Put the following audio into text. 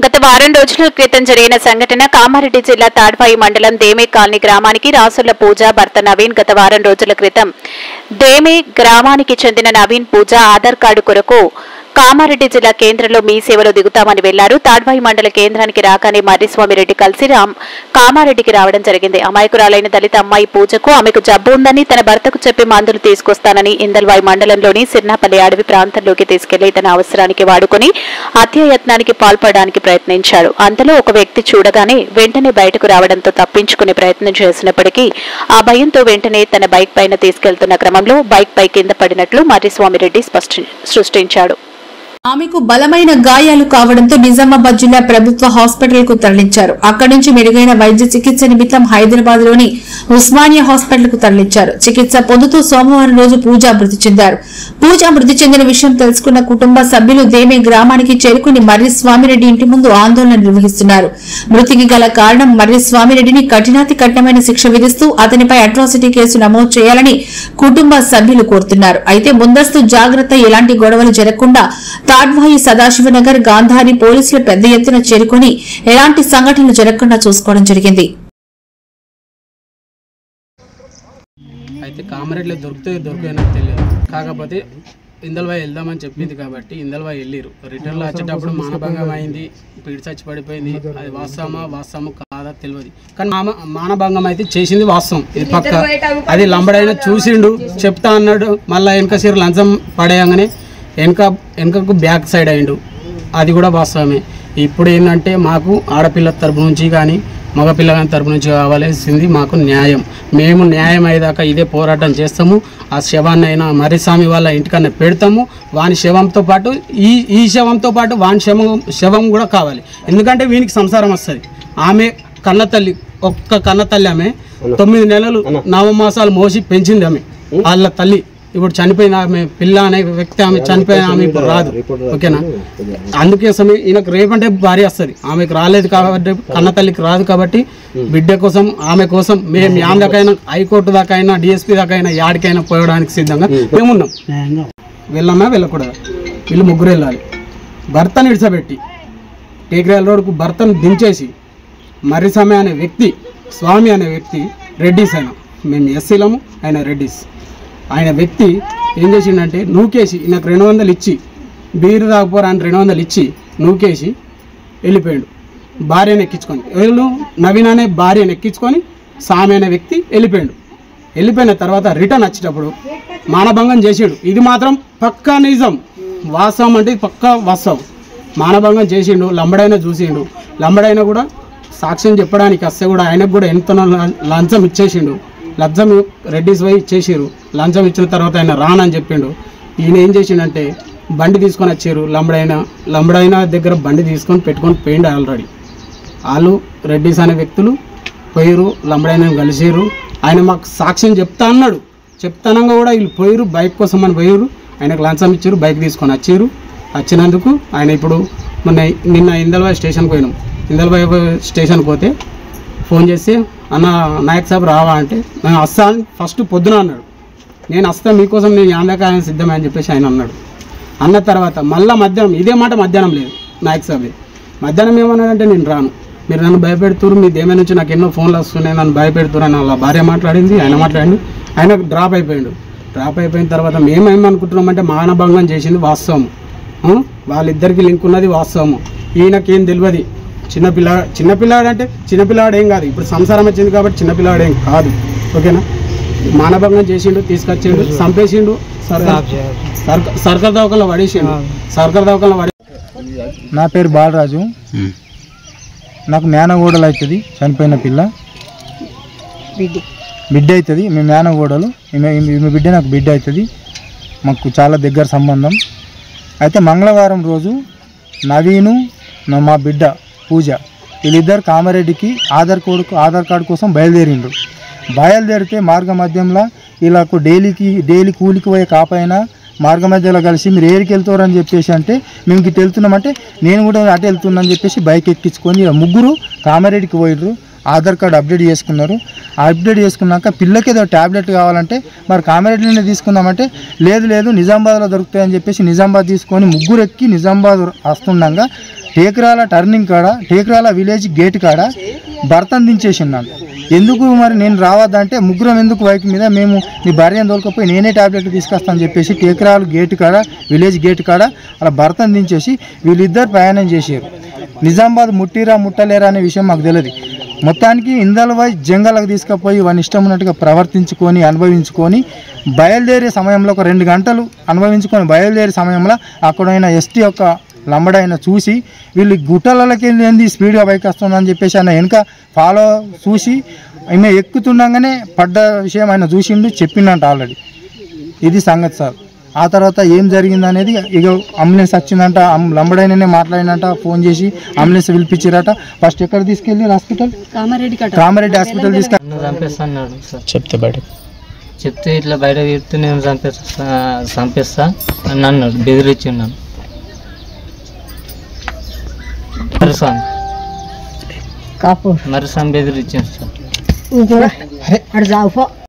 గత వారం రోజుల క్రితం జరిగిన సంఘటన కామారెడ్డి జిల్లా తాడ్వాయి మండలం దేమే కాలనీ గ్రామానికి రాసుల పూజ భర్త నవీన్ గత వారం రోజుల క్రితం దేమే గ్రామానికి చెందిన నవీన్ పూజ ఆధార్ కార్డు కొరకు కామారెడ్డి జిల్లా కేంద్రంలో మీ సేవలో దిగుతామని వెళ్లారు. తాడ్వాయి మండల కేంద్రానికి రాగానే మర్రిస్వామిరెడ్డి కలిసి కామారెడ్డికి రావడం జరిగింది. అమాయకురాలైన దళిత అమ్మాయి పూజకు ఆమెకు జబ్బు ఉందని తన భర్తకు చెప్పి మందులు తీసుకొస్తానని ఇందల్వాయి మండలంలోని సిర్నాపల్లి అడవి ప్రాంతంలోకి తీసుకెళ్లి తన అవసరానికి వాడుకుని హత్యాయత్నానికి పాల్పడడానికి ప్రయత్నించాడు. అంతలో ఒక వ్యక్తి చూడగానే వెంటనే బయటకు రావడంతో తప్పించుకునే ప్రయత్నం చేసినప్పటికీ ఆ భయంతో వెంటనే తన బైక్ పైన తీసుకెళ్తున్న క్రమంలో బైక్ పై కింద పడినట్లు మర్రిస్వామిరెడ్డి సృష్టించాడు. ఆమెకు బలమైన గాయాలు కావడంతో నిజామాబాద్ జిల్లా ప్రభుత్వ హాస్పిటల్ కు తరలించారు. అక్కడి నుంచి మెరుగైన వైద్య చికిత్స నిమిత్తం హైదరాబాద్ లోని ఉస్మానియా హాస్పిటల్ కు తరలించారు. చికిత్స పొందుతూ సోమవారం రోజు పూజ మృతి చెందారు. పూజ మృతి చెందిన విషయం తెలుసుకున్న కుటుంబ సభ్యులు దేమే గ్రామానికి చేరుకుని మర్రిస్వామిరెడ్డి ఇంటి ముందు ఆందోళన నిర్వహిస్తున్నారు. మృతికి గల కారణం మర్రిస్వామిరెడ్డిని కఠినాతి కఠినమైన శిక్ష విధిస్తూ అతనిపై అట్రాసిటీ కేసు నమోదు చేయాలని కుటుంబ సభ్యులు కోరుతున్నారు. అయితే ముందస్తు జాగ్రత్త, ఎలాంటి గొడవలు జరగకుండా తాడ్వాయి సదాశివనగర్ గాంధారి పోలీసులు పెద్ద ఎత్తున చేరుకుని ఎలాంటి సంఘటనలు జరగకుండా చూసుకోవడం జరిగింది. అయితే కామారెడ్డిలో దొరికితే తెలియదు, కాకపోతే ఇందల్వాయి వెళ్దామని చెప్పింది కాబట్టి ఇందల్వాయి వెళ్ళిరు. రిటర్న్లో వచ్చేటప్పుడు మానభంగం అయింది, పీడి చచ్చి పడిపోయింది. అది వాస్తవమో కాదా తెలియదు, కానీ మానభంగం అయితే చేసింది వాస్తవం. ఇది పక్క అది లంబడైనా చూసిండు, చెప్తా అన్నాడు. మళ్ళీ వెనక సీరు లంచం పడేయంగానే వెనకకు బ్యాక్ సైడ్ అయిండు, అది కూడా వాస్తవమే. ఇప్పుడు ఏంటంటే మాకు ఆడపిల్ల తరపు నుంచి కానీ మగపిల్ల తరపు నుంచి కావాల్సింది మాకు న్యాయం. మేము న్యాయం అయ్యేదాకా ఇదే పోరాటం చేస్తాము. ఆ శవాన్ని అయినా మర్రిస్వామి వాళ్ళ ఇంటికన్నా పెడతాము. వాని శవంతో పాటు ఈ శవంతో పాటు వాని శవం కూడా కావాలి. ఎందుకంటే వీనికి సంసారం వస్తుంది. ఆమె కన్నతల్లి, ఒక్క కన్నతల్లి, ఆమె 9 నెలలు 9 మాసాలు మోసి పెంచింది ఆమె. వాళ్ళ తల్లి ఇప్పుడు చనిపోయిన ఆమె పిల్ల అనే వ్యక్తి, ఆమె చనిపోయిన ఆమె ఇప్పుడు రాదు. ఓకేనా? అందుకోసమే ఈయనకు రేపంటే భార్య వస్తుంది, ఆమెకు రాలేదు కాబట్టి, కన్న తల్లికి రాదు కాబట్టి బిడ్డ కోసం, ఆమె కోసం మేము యాన్ దాకైనా, హైకోర్టు దాకైనా, డిఎస్పీ దాకైనా, యాడికైనా పోయడానికి సిద్ధంగా మేమున్నాం. వెళ్ళమ్మా వెళ్ళకూడదు, వీళ్ళు ముగ్గురు వెళ్ళాలి. భర్తను విడిచబెట్టి టేకరాల రోడ్కు భర్తను దించేసి మర్రిస్వామి అనే వ్యక్తి, స్వామి అనే వ్యక్తి రెడ్డిస్, అయినా మేము ఎస్సీలము, ఆయన రెడ్డిస్. ఆయన వ్యక్తి ఏం చేసిండంటే నూకేసి నాకు 200 ఇచ్చి, బీరు తాగపోరా అని 200 ఇచ్చి నూకేసి వెళ్ళిపోయాడు. భార్యను ఎక్కించుకొని, వీళ్ళు నవీన్ అనే భార్యను ఎక్కించుకొని సామి అనే వ్యక్తి వెళ్ళిపోయాడు. వెళ్ళిపోయిన తర్వాత రిటర్న్ వచ్చేటప్పుడు మానభంగం చేసాడు. ఇది మాత్రం పక్కా నిజం, వాస్తవం అంటే పక్కా వాస్తవం. మానభంగం చేసిండు, లంబడైనా చూసిండు. లంబడైనా కూడా సాక్ష్యం చెప్పడానికి వస్తే కూడా ఆయనకు కూడా ఎంత లంచం ఇచ్చేసిండు. లంచం రెడ్డిస్ పోయి ఇచ్చేసారు. లంచం ఇచ్చిన తర్వాత ఆయన రానని చెప్పిండు. ఈయన ఏం చేసిండంటే బండి తీసుకొని వచ్చారు. లంబడైనా దగ్గర బండి తీసుకొని పెట్టుకొని పోయిండు ఆల్రెడీ. వాళ్ళు రెడ్డిస్ అనే వ్యక్తులు పోయారు, లంబడైనా కలిసారు. ఆయన మాకు సాక్ష్యం చెప్తా అన్నాడు. చెప్తానంగా కూడా వీళ్ళు పోయారు, బైక్ కోసం అని పోయారు. ఆయనకు లంచం ఇచ్చారు, బైక్ తీసుకొని వచ్చారు. వచ్చినందుకు ఆయన ఇప్పుడు నిన్న ఇందల్వాయి స్టేషన్కి పోయినాం. ఇందల్వాయి స్టేషన్కి పోతే ఫోన్ చేసి, అన్న నాయక్ సాబ్ రావా అంటే, నేను వస్తా అని ఫస్ట్ పొద్దున అన్నాడు. నేను వస్తా, మీకోసం నేను యాందాకాయం సిద్ధమే అని చెప్పేసి ఆయన అన్నాడు. అన్న తర్వాత మళ్ళీ మధ్యాహ్నం ఇదే మాట, మధ్యాహ్నం లేదు నాయక్ సాబే. మధ్యాహ్నం ఏమన్నాడంటే, నేను రాను, మీరు నన్ను భయపెడుతురు, మీ దేమే నుంచి నాకు ఎన్నో ఫోన్లు వస్తున్నాయి, నన్ను భయపెడుతురు అని వాళ్ళ భార్య మాట్లాడింది. ఆయన మాట్లాడింది, ఆయన డ్రాప్ అయిపోయాడు. డ్రాప్ అయిపోయిన తర్వాత మేమేమనుకుంటున్నామంటే మానభంగం చేసింది వాస్తవము, వాళ్ళిద్దరికి లింక్ ఉన్నది వాస్తవము. ఈయనకేం తెలియదు. చిన్నపిల్లాడు అంటే చిన్నపిల్లాడు ఏం కాదు, ఇప్పుడు సంసారం వచ్చింది కాబట్టి చిన్నపిల్లాడు ఏం కాదు. ఓకేనా? మానభంగం చేసిండు, తీసుకొచ్చిండు, చంపేసిండు, సర్కార్ దవాఖానలో పడేసిండు. సర్కార్ దవాఖానలో పడే. నా పేరు బాలరాజు. నాకు మేనగోడలు అవుతుంది, చనిపోయిన పిల్ల బిడ్డ అవుతుంది. మేము మేనగోడలు, ఈమె బిడ్డ నాకు బిడ్డ అవుతుంది. మాకు చాలా దగ్గర సంబంధం. అయితే మంగళవారం రోజు నవీను, మా బిడ్డ పూజ, వీళ్ళిద్దరు కామారెడ్డికి ఆధార్ కార్డు కోసం బయలుదేరితే మార్గ మధ్యంలో వీళ్ళకు డైలీ కూలికి పోయే కాపైనా మార్గ మధ్యలో కలిసి మీరు ఏరికి వెళ్తారని చెప్పేసి అంటే, మేము ఇటు వెళ్తున్నామంటే నేను కూడా అటు వెళ్తున్నా అని చెప్పేసి బైక్ ఎక్కించుకొని ముగ్గురు కామారెడ్డికి పోయిర్రు. ఆధార్ కార్డు అప్డేట్ చేసుకున్నారు. అప్డేట్ చేసుకున్నాక పిల్లకి ఏదో ట్యాబ్లెట్ కావాలంటే మరి కామారెడ్డిలోనే తీసుకుందామంటే లేదు నిజామాబాద్లో దొరుకుతాయని చెప్పేసి నిజామాబాద్ తీసుకొని ముగ్గురు ఎక్కి నిజామాబాద్ వస్తుండగా టేకరాల టర్నింగ్ కాడ టేకరాల విలేజ్ గేట్ కాడ భర్తను దించేసిందంట. ఎందుకు మరి నేను రావద్దంటే ముగ్గురం ఎందుకు బైక్ మీద, మేము నీ భార్యను తోలుకపోయి నేనే ట్యాబ్లెట్ తీసుకొస్తానని చెప్పేసి టేకరాలు గేట్ కాడ విలేజ్ గేట్ కాడ అలా భర్తను దించేసి వీళ్ళిద్దరు ప్రయాణం చేశారు. నిజామాబాద్ ముట్టిరా ముట్టలేరా అనే విషయం మాకు తెలియదు. మొత్తానికి ఇందల్వాయి జంగలకు తీసుకుపోయి వాని ఇష్టం ఉన్నట్టుగా ప్రవర్తించుకొని అనుభవించుకొని బయలుదేరే సమయంలో ఒక 2 గంటలు అనుభవించుకొని బయలుదేరే సమయంలో అక్కడైన ఎస్టీ యొక్క లంబడైన చూసి వీళ్ళు గుట్టలకి వెళ్ళి స్పీడ్గా బైక్ వస్తుందని చెప్పేసి ఆయన వెనుక ఫాలో చూసి ఈమె ఎక్కుతుండగానే పడ్డ విషయం ఆయన చూసిండు, చెప్పిండంట ఆల్రెడీ. ఇది సంగతి సార్. ఆ తర్వాత ఏం జరిగింది అనేది ఇక అంబులెన్స్ వచ్చిందంట, లంబడైననే మాట్లాడినంట, ఫోన్ చేసి అంబులెన్స్ పిలిపించారట. ఫస్ట్ ఎక్కడ తీసుకెళ్ళి హాస్పిటల్ కామారెడ్డి హాస్పిటల్ చంపేస్తాడు సార్. చెప్తే ఇట్లా బయట చెప్తే నేను చంపేస్తా అని అన్నాడు, బెదిరించున్నాను. మరిసాం బెదిరించాను సార్.